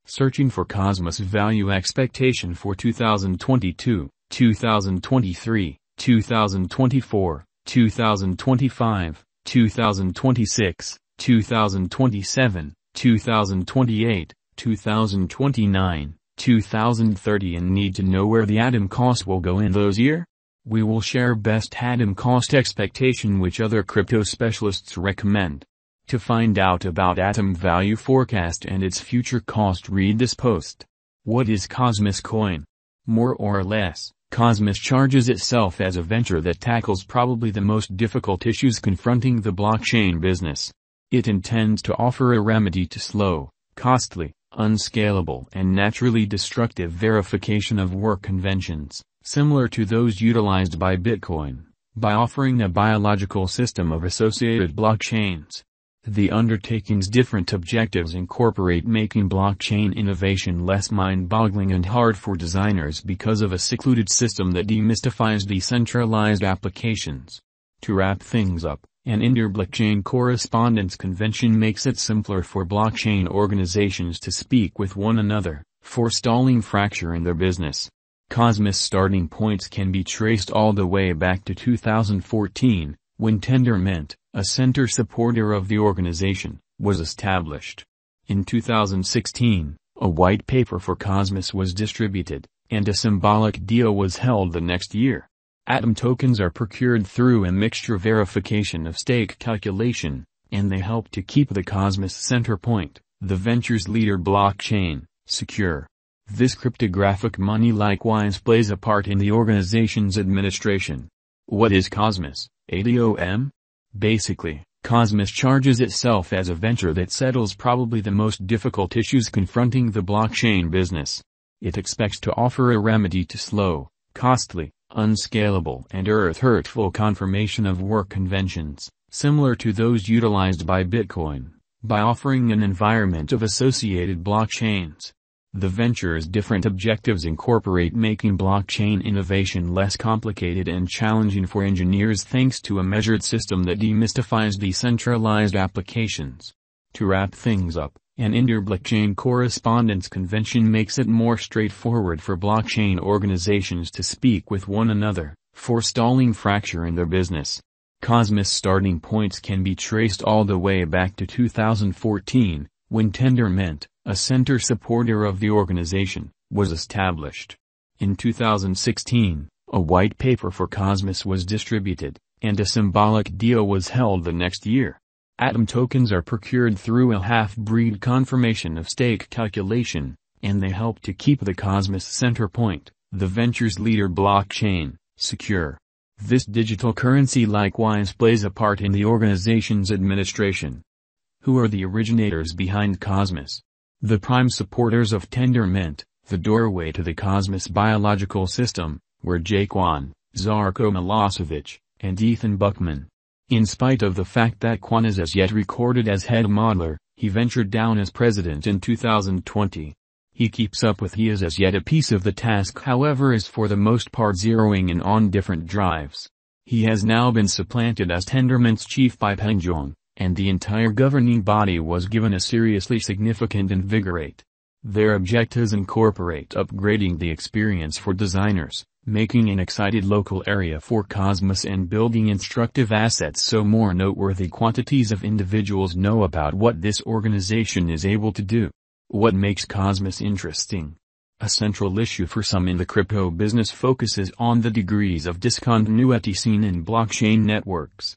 Searching for Cosmos value expectation for 2022, 2023, 2024, 2025, 2026, 2027, 2028, 2029, 2030 and need to know where the atom cost will go in those years? We will share best atom cost expectation which other crypto specialists recommend. To find out about atom value forecast and its future cost, read this post. What is Cosmos coin? More or less, Cosmos charges itself as a venture that tackles probably the most difficult issues confronting the blockchain business. It intends to offer a remedy to slow, costly, unscalable and naturally destructive verification of work conventions, similar to those utilized by Bitcoin, by offering a biological system of associated blockchains. The undertaking's different objectives incorporate making blockchain innovation less mind-boggling and hard for designers because of a secluded system that demystifies decentralized applications. To wrap things up, an inter-blockchain correspondence convention makes it simpler for blockchain organizations to speak with one another, forestalling fracture in their business. Cosmos starting points can be traced all the way back to 2014, when Tendermint, a center supporter of the organization, was established. In 2016, a white paper for Cosmos was distributed, and a symbolic deal was held the next year. Atom tokens are procured through a mixture verification of stake calculation, and they help to keep the Cosmos center point, the venture's leader blockchain, secure. This cryptographic money likewise plays a part in the organization's administration. What is Cosmos, ADOM? Basically, Cosmos charges itself as a venture that settles probably the most difficult issues confronting the blockchain business. It expects to offer a remedy to slow, costly, unscalable and hurtful confirmation of work conventions, similar to those utilized by Bitcoin, by offering an environment of associated blockchains. The venture's different objectives incorporate making blockchain innovation less complicated and challenging for engineers thanks to a measured system that demystifies decentralized applications. To wrap things up, an inter-blockchain correspondence convention makes it more straightforward for blockchain organizations to speak with one another, forestalling fracture in their business. Cosmos starting points can be traced all the way back to 2014, when Tendermint, a center supporter of the organization, was established. In 2016, a white paper for Cosmos was distributed, and a symbolic deal was held the next year. Atom tokens are procured through a half-breed confirmation of stake calculation, and they help to keep the Cosmos center point, the venture's leader blockchain, secure. This digital currency likewise plays a part in the organization's administration. Who are the originators behind Cosmos? The prime supporters of Tendermint, the doorway to the Cosmos biological system, were Jaquan, Zarko Milosevic, and Ethan Buckman. In spite of the fact that Quan is as yet recorded as head modeler, he ventured down as president in 2020. He keeps up with he is as yet a piece of the task, however is for the most part zeroing in on different drives. He has now been supplanted as Tendermint's chief by Pengjong, and the entire governing body was given a seriously significant invigorate. Their objectives incorporate upgrading the experience for designers, making an excited local area for Cosmos and building instructive assets so more noteworthy quantities of individuals know about what this organization is able to do. What makes Cosmos interesting? A central issue for some in the crypto business focuses on the degrees of discontinuity seen in blockchain networks.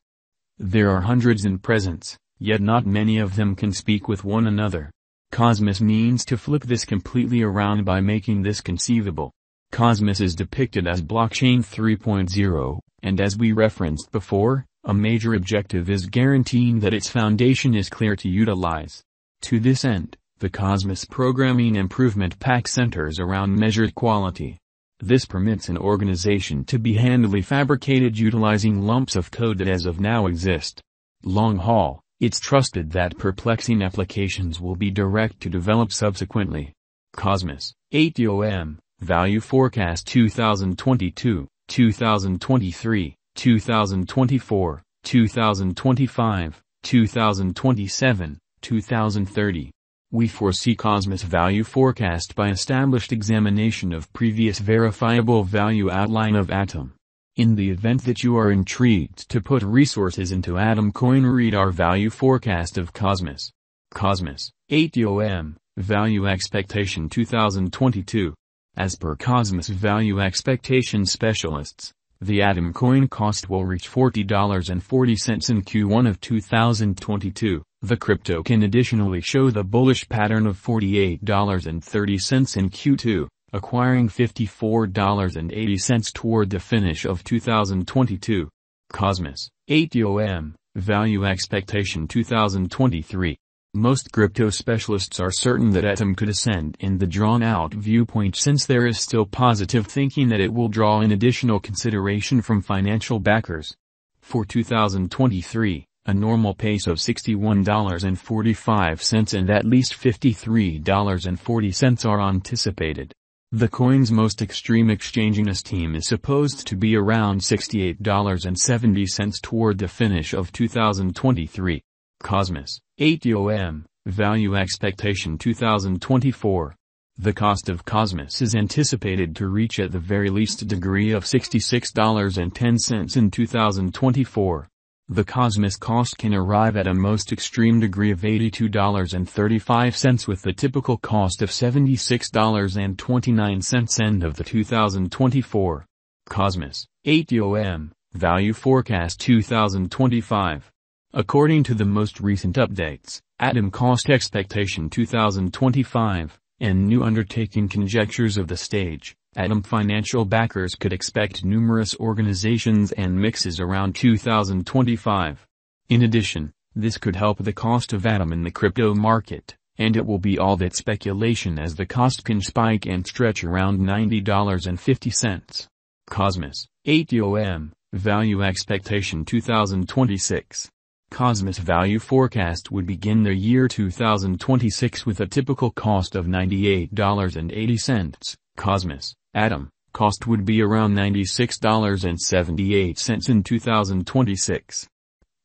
There are hundreds in presence, yet not many of them can speak with one another. Cosmos means to flip this completely around by making this conceivable. Cosmos is depicted as blockchain 3.0, and as we referenced before, a major objective is guaranteeing that its foundation is clear to utilize. To this end, the Cosmos Programming Improvement Pack centers around measured quality. This permits an organization to be handily fabricated utilizing lumps of code that as of now exist. Long haul, it's trusted that perplexing applications will be direct to develop subsequently. Cosmos, ATOM, Value Forecast 2022, 2023, 2024, 2025, 2027, 2030. We foresee Cosmos value forecast by established examination of previous verifiable value outline of Atom. In the event that you are intrigued to put resources into Atom coin, read our value forecast of Cosmos. Cosmos, ATOM, value expectation 2022. As per Cosmos value expectation specialists, the Atom coin cost will reach $40.40 in Q1 of 2022. The crypto can additionally show the bullish pattern of $48.30 in Q2, acquiring $54.80 toward the finish of 2022. Cosmos, ATOM, value expectation 2023. Most crypto specialists are certain that Atom could ascend in the drawn-out viewpoint, since there is still positive thinking that it will draw in additional consideration from financial backers. For 2023, a normal pace of $61.45 and at least $53.40 are anticipated. The coin's most extreme exchanginess team is supposed to be around $68.70 toward the finish of 2023. Cosmos, ATOM, value expectation 2024. The cost of Cosmos is anticipated to reach at the very least degree of $66.10 in 2024. The Cosmos cost can arrive at a most extreme degree of $82.35 with the typical cost of $76.29 end of the 2024. Cosmos, ATOM, value forecast 2025. According to the most recent updates, Atom cost expectation 2025, and new undertaking conjectures of the stage, Atom financial backers could expect numerous organizations and mixes around 2025. In addition, this could help the cost of Atom in the crypto market, and it will be all that speculation as the cost can spike and stretch around $90.50. Cosmos, ATOM, value expectation 2026. Cosmos value forecast would begin the year 2026 with a typical cost of $98.80. Cosmos, Atom, cost would be around $96.78 in 2026.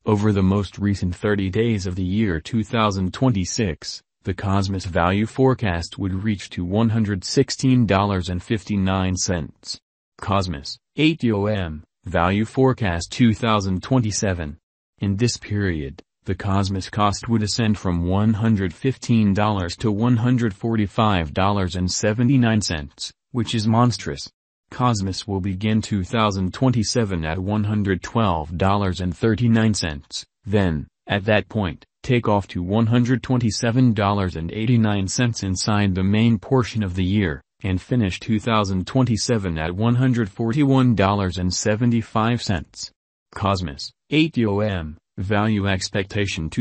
Over the most recent 30 days of the year 2026, the Cosmos value forecast would reach to $116.59. Cosmos, ATOM, value forecast 2027. In this period, the Cosmos cost would ascend from $115 to $145.79, which is monstrous. Cosmos will begin 2027 at $112.39, then, at that point, take off to $127.89 inside the main portion of the year, and finish 2027 at $141.75. Cosmos, ATOM, value expectation 2